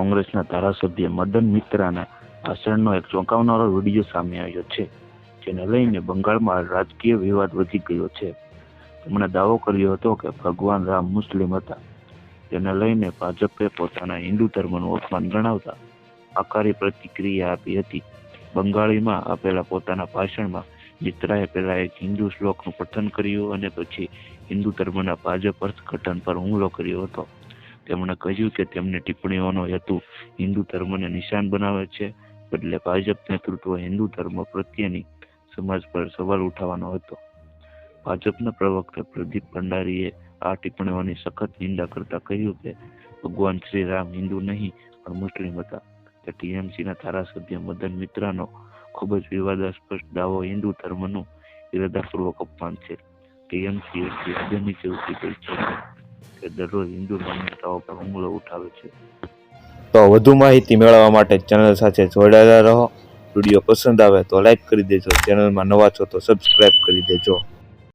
કોંગ્રેસના ધારાસભ્ય મદન મિત્રાના ભાષણનો એક ચોંકાવનારો વિડીયો સામે આવ્યો છે, જેને લઈને બંગાળમાં રાજકીય વિવાદ વધી ગયો છે. તેમણે દાવો કર્યો હતો કે ભગવાન રામ મુસ્લિમ હતા. તેને લઈને ભાજપે પોતાના હિન્દુ ધર્મનું અપમાન ગણાવતા આકરી પ્રતિક્રિયા આપી હતી. બંગાળીમાં આપેલા પોતાના ભાષણમાં મિત્રાએ પહેલા એક હિન્દુ શ્લોકનું પઠન કર્યું અને પછી હિન્દુ ધર્મના ભાજપ અર્થઘટન પર હુમલો કર્યો હતો. તેમણે કહ્યું કે તેમની ટિપ્પણીઓનો હેતુ હિન્દુ ધર્મને નિશાન બનાવે છે, બદલે ભાજપ નેતૃત્વ હિન્દુ ધર્મ પ્રત્યેની સમાજ પર સવાલ ઉઠાવવાનો હતો. ભાજપના પ્રવક્તા પ્રદીપ ભંડારીએ આ ટિપ્પણીઓની સખત નિંદા કરતા કહ્યું કે ભગવાન શ્રી રામ હિન્દુ નહીં પણ મુસ્લિમ હતા. ટીએમસીના ધારાસભ્ય મદન મિત્રાનો ખૂબ જ વિવાદાસ્પદ દાવો હિન્દુ ધર્મનું ઇરાદાપૂર્વક અપમાન છે. ટીએમસી એટલી હદે નીચે ઉતરી ગઈ છે કે દરરોજ હિન્દુ માન્યતાઓ પર હુમલો ઉઠાવે છે. તો વધુ માહિતી મેળવવા માટે ચેનલ સાથે જોડાયેલા રહો. વિડીયો પસંદ આવે તો લાઈક કરી દેજો. ચેનલમાં નવા છો તો સબસ્ક્રાઈબ કરી દેજો.